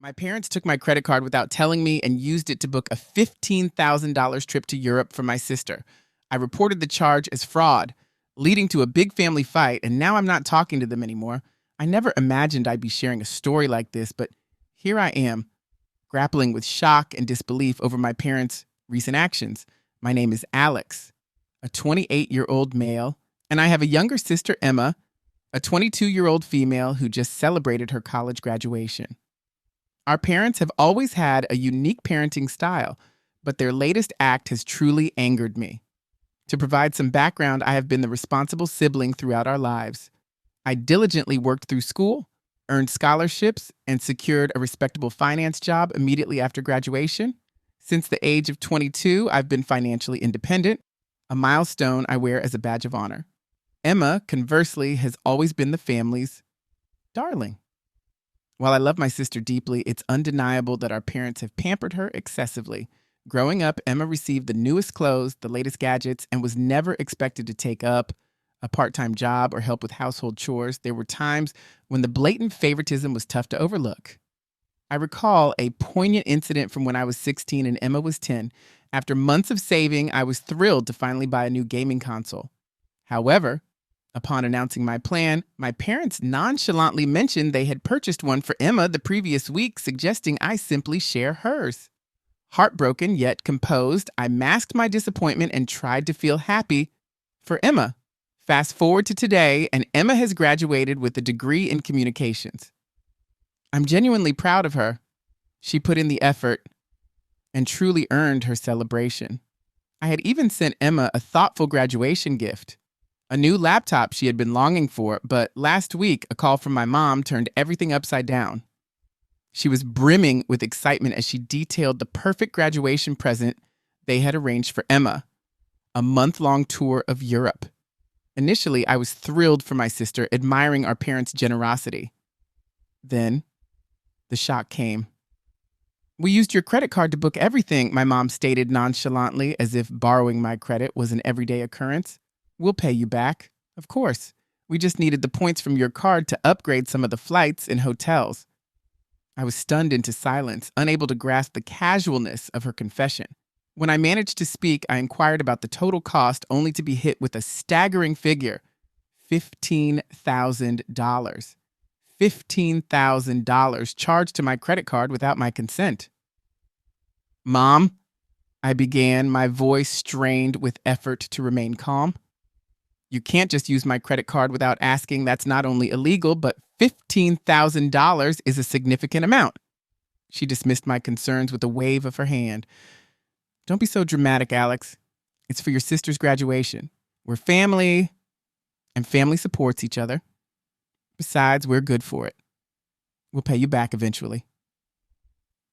My parents took my credit card without telling me and used it to book a $15,000 trip to Europe for my sister. I reported the charge as fraud, leading to a big family fight, and now I'm not talking to them anymore. I never imagined I'd be sharing a story like this, but here I am, grappling with shock and disbelief over my parents' recent actions. My name is Alex, a 28-year-old male, and I have a younger sister, Emma, a 22-year-old female who just celebrated her college graduation. Our parents have always had a unique parenting style, but their latest act has truly angered me. To provide some background, I have been the responsible sibling throughout our lives. I diligently worked through school, earned scholarships, and secured a respectable finance job immediately after graduation. Since the age of 22, I've been financially independent, a milestone I wear as a badge of honor. Emma, conversely, has always been the family's darling. While I love my sister deeply, it's undeniable that our parents have pampered her excessively. Growing up, Emma received the newest clothes, the latest gadgets, and was never expected to take up a part-time job or help with household chores. There were times when the blatant favoritism was tough to overlook. I recall a poignant incident from when I was 16 and Emma was 10. After months of saving, I was thrilled to finally buy a new gaming console. However, upon announcing my plan, my parents nonchalantly mentioned they had purchased one for Emma the previous week, suggesting I simply share hers. Heartbroken yet composed, I masked my disappointment and tried to feel happy for Emma. Fast forward to today, and Emma has graduated with a degree in communications. I'm genuinely proud of her. She put in the effort and truly earned her celebration. I had even sent Emma a thoughtful graduation gift, a new laptop she had been longing for, but last week a call from my mom turned everything upside down. She was brimming with excitement as she detailed the perfect graduation present they had arranged for Emma, a month-long tour of Europe. Initially, I was thrilled for my sister, admiring our parents' generosity. Then, the shock came. "We used your credit card to book everything," my mom stated nonchalantly, as if borrowing my credit was an everyday occurrence. "We'll pay you back, of course. We just needed the points from your card to upgrade some of the flights and hotels." I was stunned into silence, unable to grasp the casualness of her confession. When I managed to speak, I inquired about the total cost, only to be hit with a staggering figure: $15,000. $15,000 charged to my credit card without my consent. "Mom," I began, my voice strained with effort to remain calm. "You can't just use my credit card without asking. That's not only illegal, but $15,000 is a significant amount." She dismissed my concerns with a wave of her hand. "Don't be so dramatic, Alex. It's for your sister's graduation. We're family, and family supports each other. Besides, we're good for it. We'll pay you back eventually."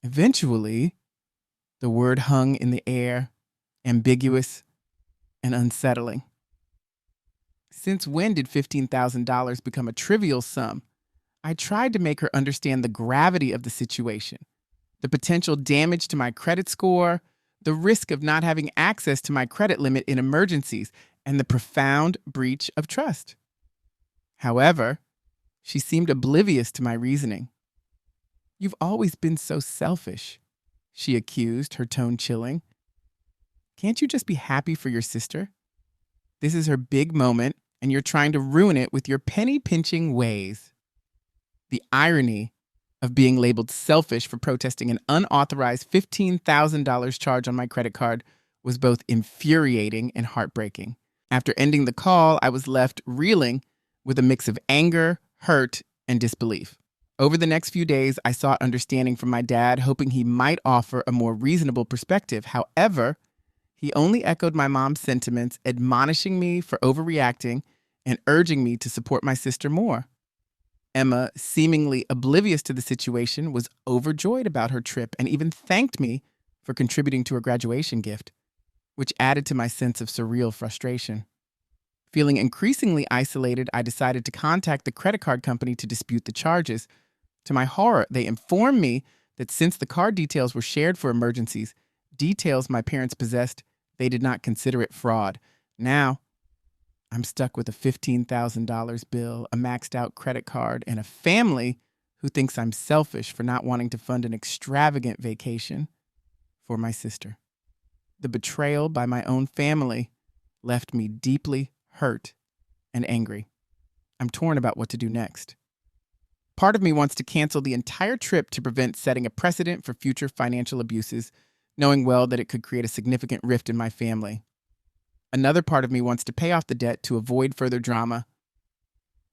Eventually? The word hung in the air, ambiguous and unsettling. Since when did $15,000 become a trivial sum? I tried to make her understand the gravity of the situation, the potential damage to my credit score, the risk of not having access to my credit limit in emergencies, and the profound breach of trust. However, she seemed oblivious to my reasoning. "You've always been so selfish," she accused, her tone chilling. "Can't you just be happy for your sister? This is her big moment, and you're trying to ruin it with your penny-pinching ways." The irony of being labeled selfish for protesting an unauthorized $15,000 charge on my credit card was both infuriating and heartbreaking. After ending the call, I was left reeling with a mix of anger, hurt, and disbelief. Over the next few days, I sought understanding from my dad, hoping he might offer a more reasonable perspective. However, he only echoed my mom's sentiments, admonishing me for overreacting and urging me to support my sister more. Emma, seemingly oblivious to the situation, was overjoyed about her trip and even thanked me for contributing to her graduation gift, which added to my sense of surreal frustration. Feeling increasingly isolated, I decided to contact the credit card company to dispute the charges. To my horror, they informed me that since the card details were shared for emergencies, details my parents possessed, they did not consider it fraud. Now, I'm stuck with a $15,000 bill, a maxed out credit card, and a family who thinks I'm selfish for not wanting to fund an extravagant vacation for my sister. The betrayal by my own family left me deeply hurt and angry. I'm torn about what to do next. Part of me wants to cancel the entire trip to prevent setting a precedent for future financial abuses, knowing well that it could create a significant rift in my family. Another part of me wants to pay off the debt to avoid further drama.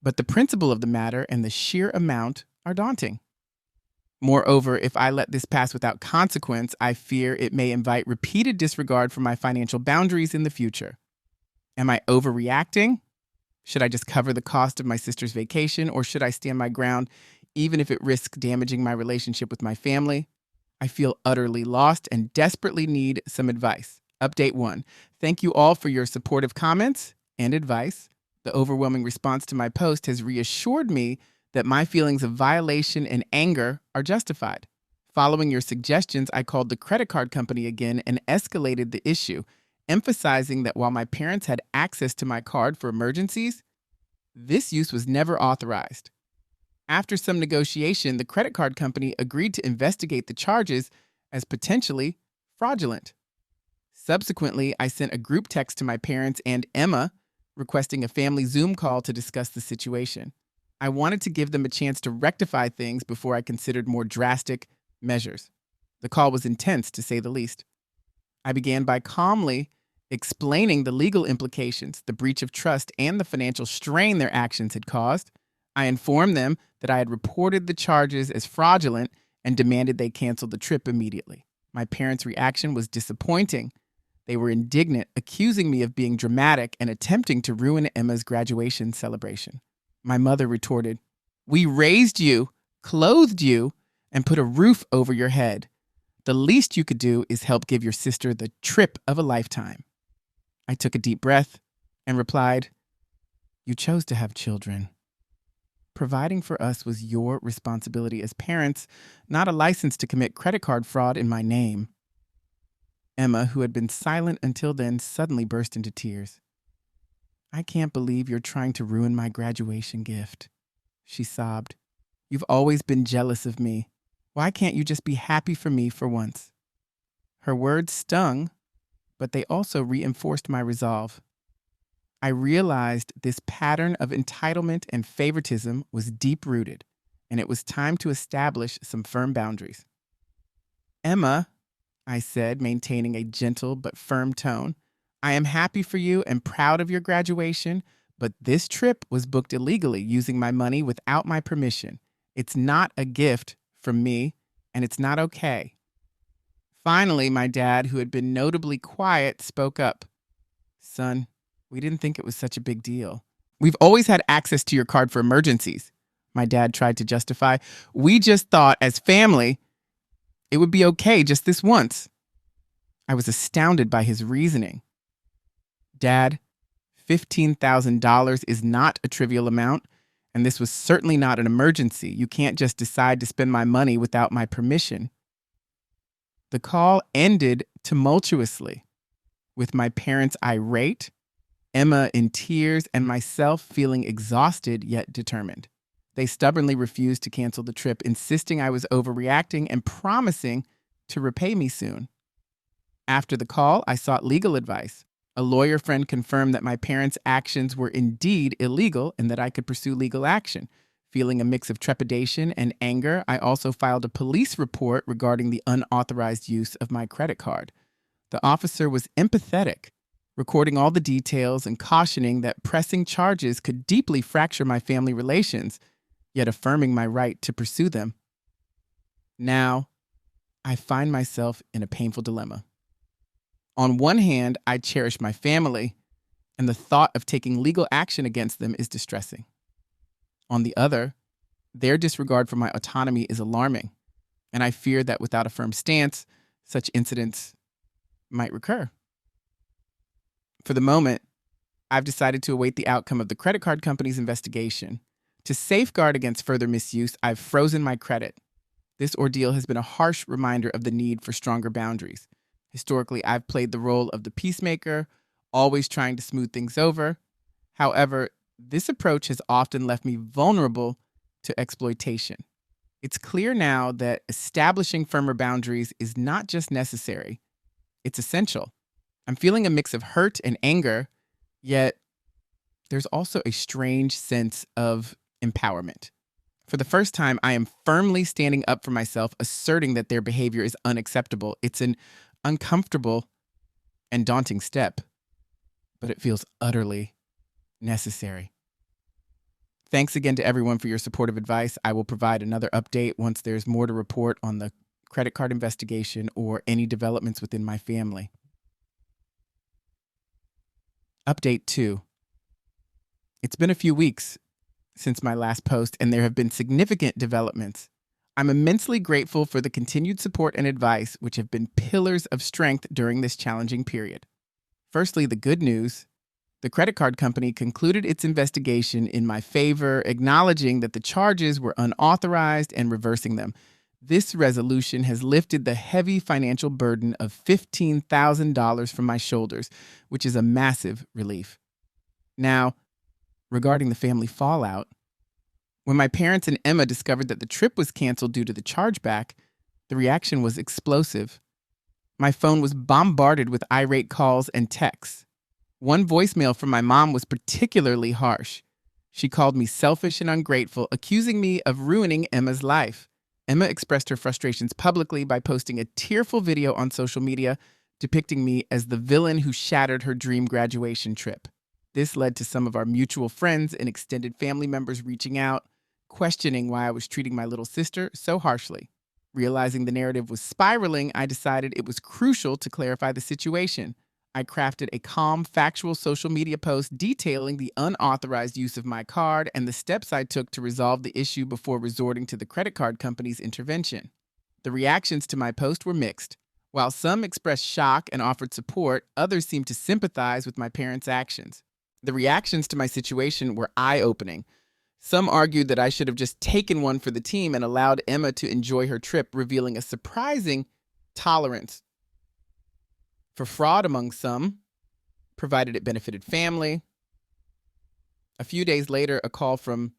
But the principle of the matter and the sheer amount are daunting. Moreover, if I let this pass without consequence, I fear it may invite repeated disregard for my financial boundaries in the future. Am I overreacting? Should I just cover the cost of my sister's vacation, or should I stand my ground even if it risks damaging my relationship with my family? I feel utterly lost and desperately need some advice. Update 1. Thank you all for your supportive comments and advice. The overwhelming response to my post has reassured me that my feelings of violation and anger are justified. Following your suggestions, I called the credit card company again and escalated the issue, emphasizing that while my parents had access to my card for emergencies, this use was never authorized. After some negotiation, the credit card company agreed to investigate the charges as potentially fraudulent. Subsequently, I sent a group text to my parents and Emma requesting a family Zoom call to discuss the situation. I wanted to give them a chance to rectify things before I considered more drastic measures. The call was intense, to say the least. I began by calmly explaining the legal implications, the breach of trust, and the financial strain their actions had caused. I informed them that I had reported the charges as fraudulent and demanded they cancel the trip immediately. My parents' reaction was disappointing. They were indignant, accusing me of being dramatic and attempting to ruin Emma's graduation celebration. My mother retorted, "We raised you, clothed you, and put a roof over your head. The least you could do is help give your sister the trip of a lifetime." I took a deep breath and replied, "You chose to have children. Providing for us was your responsibility as parents, not a license to commit credit card fraud in my name." Emma, who had been silent until then, suddenly burst into tears. "I can't believe you're trying to ruin my graduation gift," she sobbed. "You've always been jealous of me. Why can't you just be happy for me for once?" Her words stung, but they also reinforced my resolve. I realized this pattern of entitlement and favoritism was deep-rooted, and it was time to establish some firm boundaries. "Emma," I said, maintaining a gentle but firm tone, "I am happy for you and proud of your graduation, but this trip was booked illegally using my money without my permission. It's not a gift from me, and it's not okay." Finally, my dad, who had been notably quiet, spoke up. "Son, we didn't think it was such a big deal. We've always had access to your card for emergencies," my dad tried to justify. "We just thought, as family, it would be okay just this once." I was astounded by his reasoning. "Dad, $15,000 is not a trivial amount, and this was certainly not an emergency. You can't just decide to spend my money without my permission." The call ended tumultuously, with my parents irate, Emma in tears, and myself feeling exhausted yet determined. They stubbornly refused to cancel the trip, insisting I was overreacting and promising to repay me soon. After the call, I sought legal advice. A lawyer friend confirmed that my parents' actions were indeed illegal and that I could pursue legal action. Feeling a mix of trepidation and anger, I also filed a police report regarding the unauthorized use of my credit card. The officer was empathetic, recording all the details and cautioning that pressing charges could deeply fracture my family relations, yet affirming my right to pursue them. Now, I find myself in a painful dilemma. On one hand, I cherish my family, and the thought of taking legal action against them is distressing. On the other, their disregard for my autonomy is alarming, and I fear that without a firm stance, such incidents might recur. For the moment, I've decided to await the outcome of the credit card company's investigation. To safeguard against further misuse, I've frozen my credit. This ordeal has been a harsh reminder of the need for stronger boundaries. Historically, I've played the role of the peacemaker, always trying to smooth things over. However, this approach has often left me vulnerable to exploitation. It's clear now that establishing firmer boundaries is not just necessary, it's essential. I'm feeling a mix of hurt and anger, yet there's also a strange sense of empowerment. For the first time, I am firmly standing up for myself, asserting that their behavior is unacceptable. It's an uncomfortable and daunting step, but it feels utterly necessary. Thanks again to everyone for your supportive advice. I will provide another update once there's more to report on the credit card investigation or any developments within my family. Update 2. It's been a few weeks since my last post, and there have been significant developments. I'm immensely grateful for the continued support and advice, which have been pillars of strength during this challenging period. Firstly, the good news. The credit card company concluded its investigation in my favor, acknowledging that the charges were unauthorized and reversing them. This resolution has lifted the heavy financial burden of $15,000 from my shoulders, which is a massive relief. Now, regarding the family fallout, when my parents and Emma discovered that the trip was canceled due to the chargeback, the reaction was explosive. My phone was bombarded with irate calls and texts. One voicemail from my mom was particularly harsh. She called me selfish and ungrateful, accusing me of ruining Emma's life. Emma expressed her frustrations publicly by posting a tearful video on social media depicting me as the villain who shattered her dream graduation trip. This led to some of our mutual friends and extended family members reaching out, questioning why I was treating my little sister so harshly. Realizing the narrative was spiraling, I decided it was crucial to clarify the situation. I crafted a calm, factual social media post detailing the unauthorized use of my card and the steps I took to resolve the issue before resorting to the credit card company's intervention. The reactions to my post were mixed. While some expressed shock and offered support, others seemed to sympathize with my parents' actions. The reactions to my situation were eye-opening. Some argued that I should have just taken one for the team and allowed Emma to enjoy her trip, revealing a surprising tolerance for fraud among some, provided it benefited family. A few days later, a call from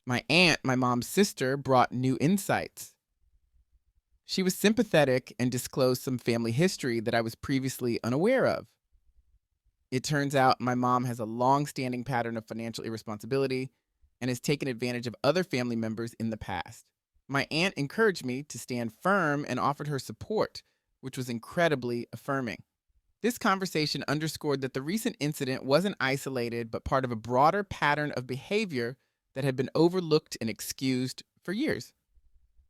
my aunt, my mom's sister, brought new insights. She was sympathetic and disclosed some family history that I was previously unaware of. It turns out my mom has a long-standing pattern of financial irresponsibility and has taken advantage of other family members in the past. My aunt encouraged me to stand firm and offered her support, which was incredibly affirming. This conversation underscored that the recent incident wasn't isolated, but part of a broader pattern of behavior that had been overlooked and excused for years.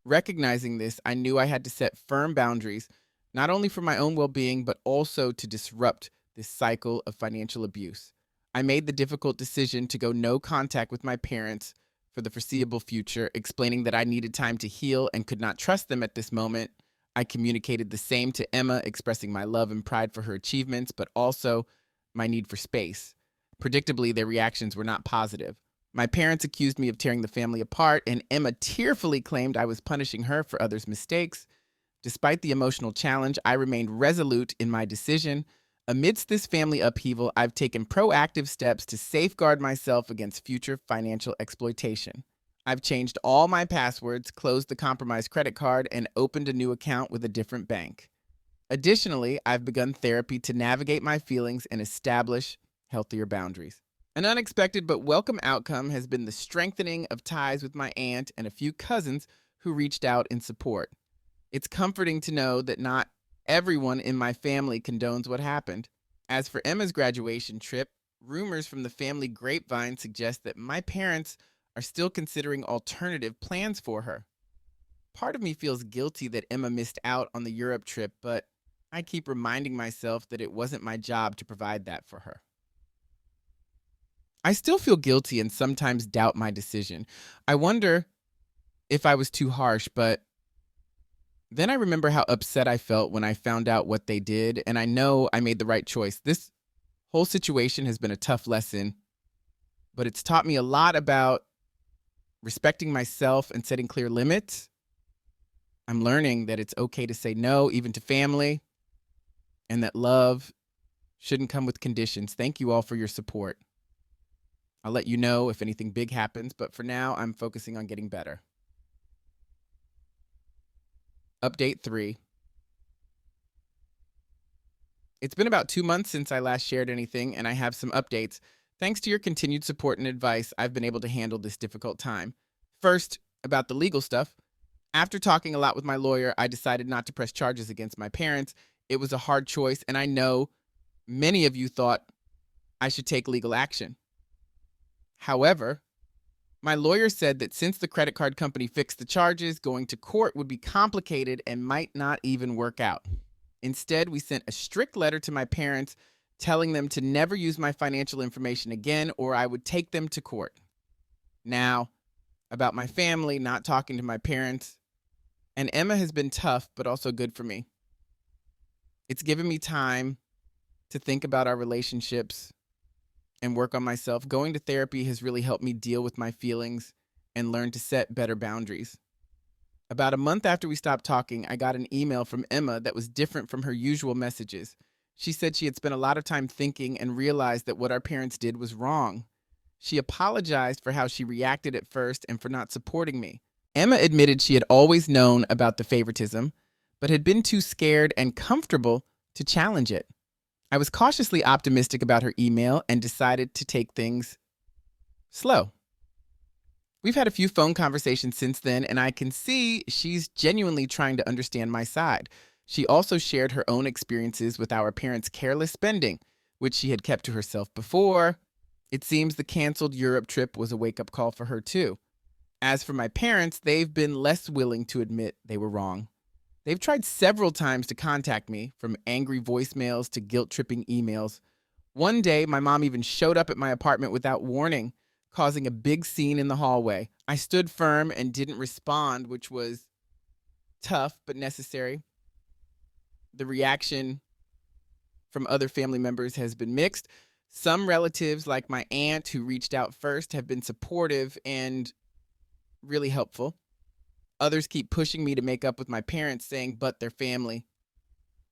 Recognizing this, I knew I had to set firm boundaries, not only for my own well-being, but also to disrupt this cycle of financial abuse. I made the difficult decision to go no contact with my parents for the foreseeable future, explaining that I needed time to heal and could not trust them at this moment. I communicated the same to Emma, expressing my love and pride for her achievements, but also my need for space. Predictably, their reactions were not positive. My parents accused me of tearing the family apart, and Emma tearfully claimed I was punishing her for others' mistakes. Despite the emotional challenge, I remained resolute in my decision. Amidst this family upheaval, I've taken proactive steps to safeguard myself against future financial exploitation. I've changed all my passwords, closed the compromised credit card, and opened a new account with a different bank. Additionally, I've begun therapy to navigate my feelings and establish healthier boundaries. An unexpected but welcome outcome has been the strengthening of ties with my aunt and a few cousins who reached out in support. It's comforting to know that not everyone in my family condones what happened. As for Emma's graduation trip, rumors from the family grapevine suggest that my parents are still considering alternative plans for her. Part of me feels guilty that Emma missed out on the Europe trip, but I keep reminding myself that it wasn't my job to provide that for her. I still feel guilty and sometimes doubt my decision. I wonder if I was too harsh, but then I remember how upset I felt when I found out what they did, and I know I made the right choice. This whole situation has been a tough lesson, but it's taught me a lot about respecting myself and setting clear limits. I'm learning that it's okay to say no, even to family, and that love shouldn't come with conditions. Thank you all for your support. I'll let you know if anything big happens, but for now, I'm focusing on getting better. Update 3. It's been about 2 months since I last shared anything, and I have some updates. Thanks to your continued support and advice, I've been able to handle this difficult time. First, about the legal stuff. After talking a lot with my lawyer, I decided not to press charges against my parents. It was a hard choice, and I know many of you thought I should take legal action. However, my lawyer said that since the credit card company fixed the charges, going to court would be complicated and might not even work out. Instead, we sent a strict letter to my parents telling them to never use my financial information again or I would take them to court. Now, about my family, not talking to my parents, and Emma has been tough, but also good for me. It's given me time to think about our relationships and work on myself. Going to therapy has really helped me deal with my feelings and learn to set better boundaries. About a month after we stopped talking, I got an email from Emma that was different from her usual messages. She said she had spent a lot of time thinking and realized that what our parents did was wrong. She apologized for how she reacted at first and for not supporting me. Emma admitted she had always known about the favoritism, but had been too scared and comfortable to challenge it. I was cautiously optimistic about her email and decided to take things slow. We've had a few phone conversations since then, and I can see she's genuinely trying to understand my side. She also shared her own experiences with our parents' careless spending, which she had kept to herself before. It seems the canceled Europe trip was a wake-up call for her, too. As for my parents, they've been less willing to admit they were wrong. They've tried several times to contact me, from angry voicemails to guilt-tripping emails. One day, my mom even showed up at my apartment without warning, causing a big scene in the hallway. I stood firm and didn't respond, which was tough but necessary. The reaction from other family members has been mixed. Some relatives, like my aunt who reached out first, have been supportive and really helpful. Others keep pushing me to make up with my parents, saying, but their family.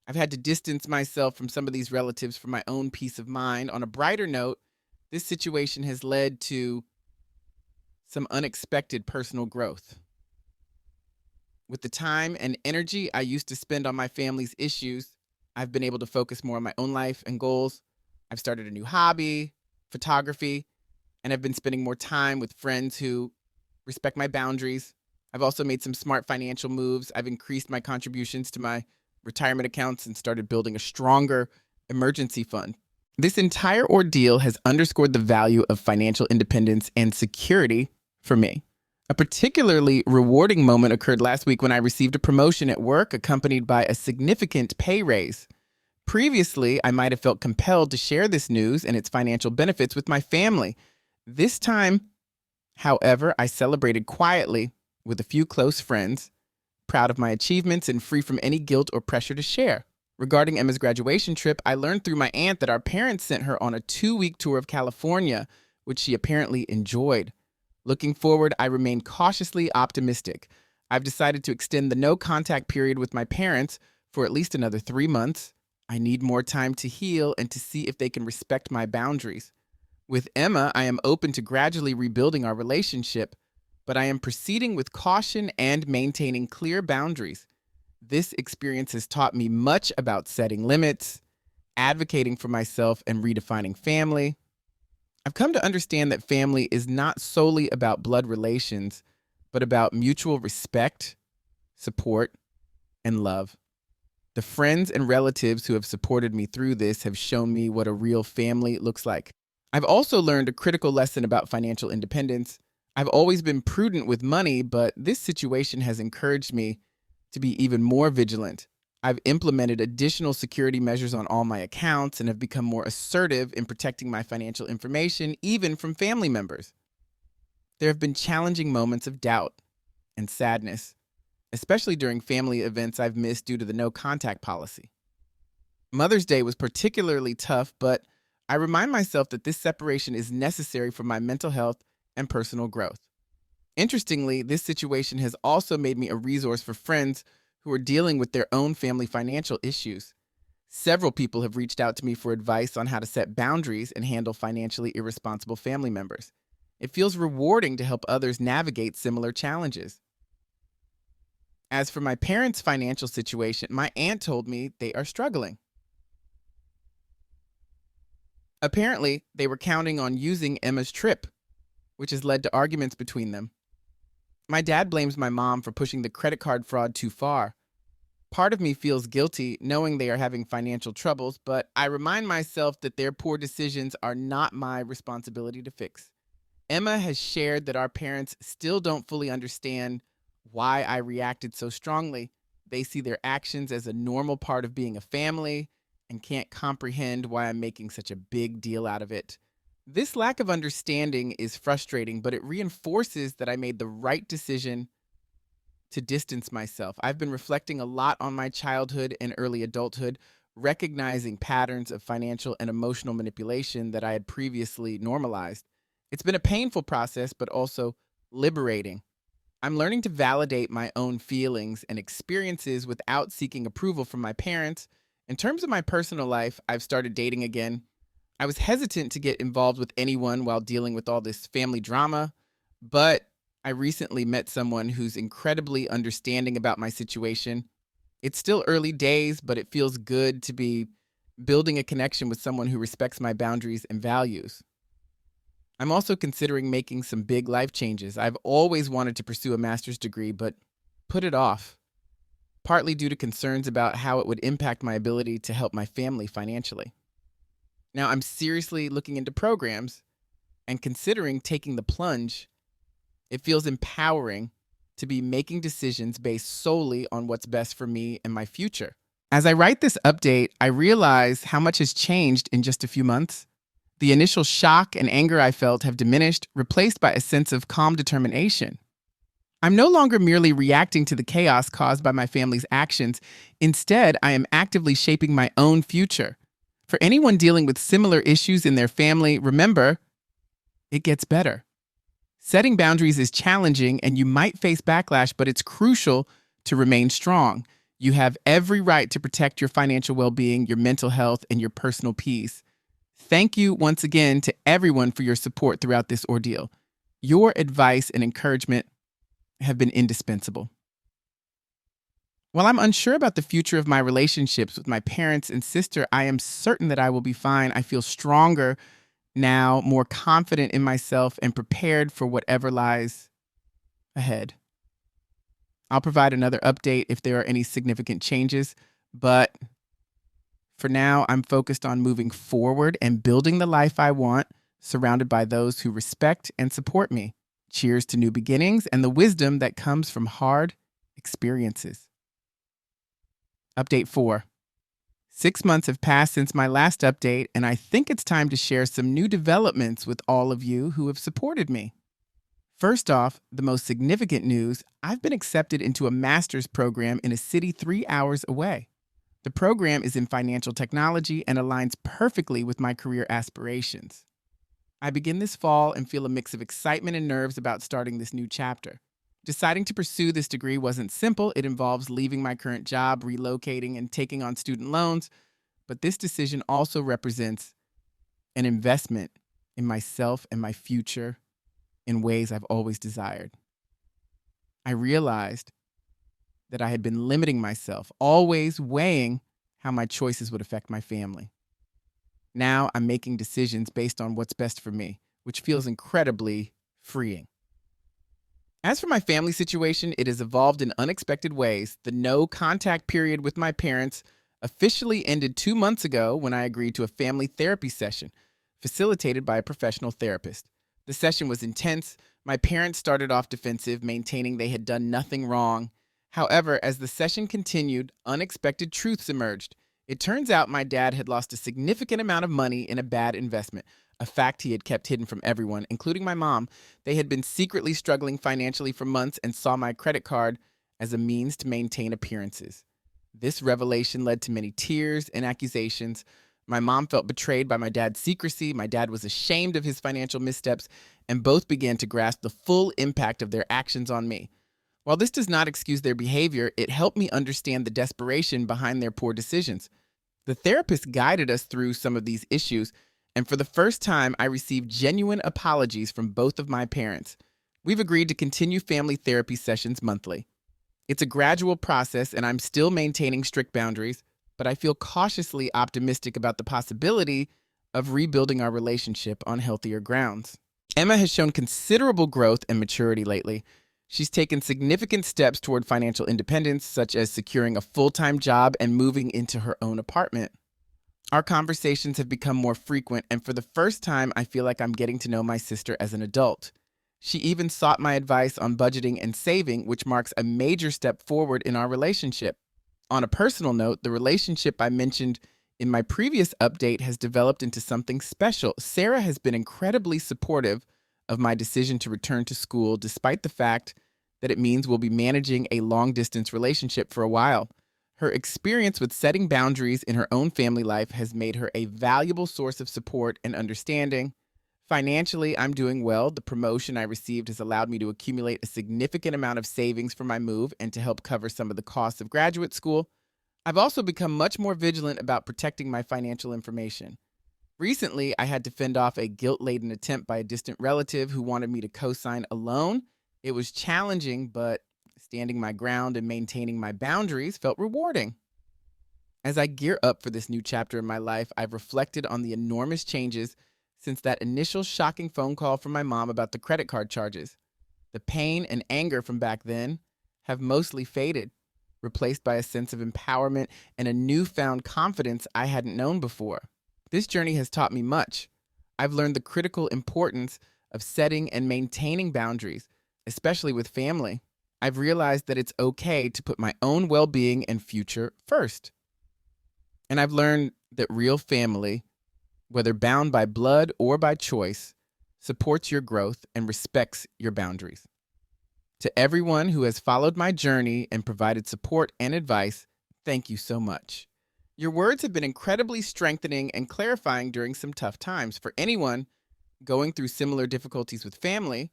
I've had to distance myself from some of these relatives for my own peace of mind. On a brighter note, this situation has led to some unexpected personal growth. With the time and energy I used to spend on my family's issues, I've been able to focus more on my own life and goals. I've started a new hobby, photography, and I've been spending more time with friends who respect my boundaries. I've also made some smart financial moves. I've increased my contributions to my retirement accounts and started building a stronger emergency fund. This entire ordeal has underscored the value of financial independence and security for me. A particularly rewarding moment occurred last week when I received a promotion at work accompanied by a significant pay raise. Previously, I might have felt compelled to share this news and its financial benefits with my family. This time, however, I celebrated quietly with a few close friends, proud of my achievements and free from any guilt or pressure to share. Regarding Emma's graduation trip, I learned through my aunt that our parents sent her on a 2-week tour of California, which she apparently enjoyed. Looking forward, I remain cautiously optimistic. I've decided to extend the no-contact period with my parents for at least another 3 months. I need more time to heal and to see if they can respect my boundaries. With Emma, I am open to gradually rebuilding our relationship, but I am proceeding with caution and maintaining clear boundaries. This experience has taught me much about setting limits, advocating for myself, and redefining family. I've come to understand that family is not solely about blood relations, but about mutual respect, support, and love. The friends and relatives who have supported me through this have shown me what a real family looks like. I've also learned a critical lesson about financial independence. I've always been prudent with money, but this situation has encouraged me to be even more vigilant. I've implemented additional security measures on all my accounts and have become more assertive in protecting my financial information, even from family members. There have been challenging moments of doubt and sadness, especially during family events I've missed due to the no-contact policy. Mother's Day was particularly tough, but I remind myself that this separation is necessary for my mental health and personal growth. Interestingly, this situation has also made me a resource for friends who are dealing with their own family financial issues. Several people have reached out to me for advice on how to set boundaries and handle financially irresponsible family members. It feels rewarding to help others navigate similar challenges. As for my parents' financial situation, my aunt told me they are struggling. Apparently, they were counting on using Emma's trip, which has led to arguments between them. My dad blames my mom for pushing the credit card fraud too far. Part of me feels guilty knowing they are having financial troubles, but I remind myself that their poor decisions are not my responsibility to fix. Emma has shared that our parents still don't fully understand why I reacted so strongly. They see their actions as a normal part of being a family and can't comprehend why I'm making such a big deal out of it. This lack of understanding is frustrating, but it reinforces that I made the right decision to distance myself. I've been reflecting a lot on my childhood and early adulthood, recognizing patterns of financial and emotional manipulation that I had previously normalized. It's been a painful process, but also liberating. I'm learning to validate my own feelings and experiences without seeking approval from my parents. In terms of my personal life, I've started dating again. I was hesitant to get involved with anyone while dealing with all this family drama, but I recently met someone who's incredibly understanding about my situation. It's still early days, but it feels good to be building a connection with someone who respects my boundaries and values. I'm also considering making some big life changes. I've always wanted to pursue a master's degree, but put it off, partly due to concerns about how it would impact my ability to help my family financially. Now, I'm seriously looking into programs and considering taking the plunge. It feels empowering to be making decisions based solely on what's best for me and my future. As I write this update, I realize how much has changed in just a few months. The initial shock and anger I felt have diminished, replaced by a sense of calm determination. I'm no longer merely reacting to the chaos caused by my family's actions. Instead, I am actively shaping my own future. For anyone dealing with similar issues in their family, remember, it gets better. Setting boundaries is challenging and you might face backlash, but it's crucial to remain strong. You have every right to protect your financial well-being, your mental health, and your personal peace. Thank you once again to everyone for your support throughout this ordeal. Your advice and encouragement have been indispensable. While I'm unsure about the future of my relationships with my parents and sister, I am certain that I will be fine. I feel stronger now, more confident in myself, and prepared for whatever lies ahead. I'll provide another update if there are any significant changes, but for now, I'm focused on moving forward and building the life I want, surrounded by those who respect and support me. Cheers to new beginnings and the wisdom that comes from hard experiences. Update 4. 6 months have passed since my last update, and I think it's time to share some new developments with all of you who have supported me. First off, the most significant news, I've been accepted into a master's program in a city 3 hours away. The program is in financial technology and aligns perfectly with my career aspirations. I begin this fall and feel a mix of excitement and nerves about starting this new chapter. Deciding to pursue this degree wasn't simple. It involves leaving my current job, relocating, and taking on student loans. But this decision also represents an investment in myself and my future in ways I've always desired. I realized that I had been limiting myself, always weighing how my choices would affect my family. Now I'm making decisions based on what's best for me, which feels incredibly freeing. As for my family situation, it has evolved in unexpected ways. The no contact period with my parents officially ended 2 months ago when I agreed to a family therapy session facilitated by a professional therapist. The session was intense. My parents started off defensive, maintaining they had done nothing wrong. However, as the session continued, unexpected truths emerged. It turns out my dad had lost a significant amount of money in a bad investment, a fact he had kept hidden from everyone, including my mom. They had been secretly struggling financially for months and saw my credit card as a means to maintain appearances. This revelation led to many tears and accusations. My mom felt betrayed by my dad's secrecy. My dad was ashamed of his financial missteps, and both began to grasp the full impact of their actions on me. While this does not excuse their behavior, it helped me understand the desperation behind their poor decisions. The therapist guided us through some of these issues, and for the first time, I received genuine apologies from both of my parents. We've agreed to continue family therapy sessions monthly. It's a gradual process, and I'm still maintaining strict boundaries, but I feel cautiously optimistic about the possibility of rebuilding our relationship on healthier grounds. Emma has shown considerable growth and maturity lately. She's taken significant steps toward financial independence, such as securing a full time job and moving into her own apartment. Our conversations have become more frequent, and for the first time, I feel like I'm getting to know my sister as an adult. She even sought my advice on budgeting and saving, which marks a major step forward in our relationship. On a personal note, the relationship I mentioned in my previous update has developed into something special. Sarah has been incredibly supportive of my decision to return to school, despite the fact that it means we'll be managing a long distance relationship for a while. Her experience with setting boundaries in her own family life has made her a valuable source of support and understanding. Financially, I'm doing well. The promotion I received has allowed me to accumulate a significant amount of savings for my move and to help cover some of the costs of graduate school. I've also become much more vigilant about protecting my financial information. Recently, I had to fend off a guilt laden attempt by a distant relative who wanted me to co sign a loan. It was challenging, but standing my ground and maintaining my boundaries felt rewarding. As I gear up for this new chapter in my life, I've reflected on the enormous changes since that initial shocking phone call from my mom about the credit card charges. The pain and anger from back then have mostly faded, replaced by a sense of empowerment and a newfound confidence I hadn't known before. This journey has taught me much. I've learned the critical importance of setting and maintaining boundaries, especially with family. I've realized that it's okay to put my own well being and future first. And I've learned that real family, whether bound by blood or by choice, supports your growth and respects your boundaries. To everyone who has followed my journey and provided support and advice, thank you so much. Your words have been incredibly strengthening and clarifying during some tough times. For anyone going through similar difficulties with family,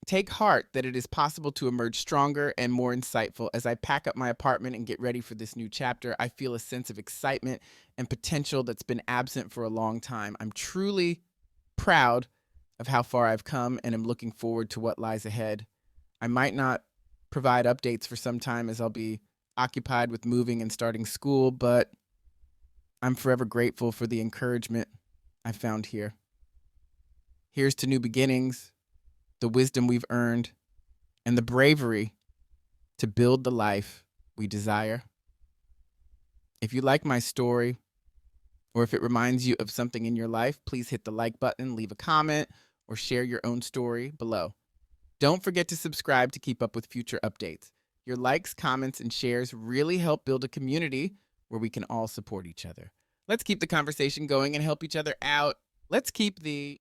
take heart that it is possible to emerge stronger and more insightful. As I pack up my apartment and get ready for this new chapter, I feel a sense of excitement and potential that's been absent for a long time. I'm truly proud of how far I've come and am looking forward to what lies ahead. I might not provide updates for some time as I'll be occupied with moving and starting school, but I'm forever grateful for the encouragement I found here. Here's to new beginnings, the wisdom we've earned, and the bravery to build the life we desire. If you like my story, or if it reminds you of something in your life, please hit the like button, leave a comment, or share your own story below. Don't forget to subscribe to keep up with future updates. Your likes, comments, and shares really help build a community where we can all support each other. Let's keep the conversation going and help each other out. Let's keep the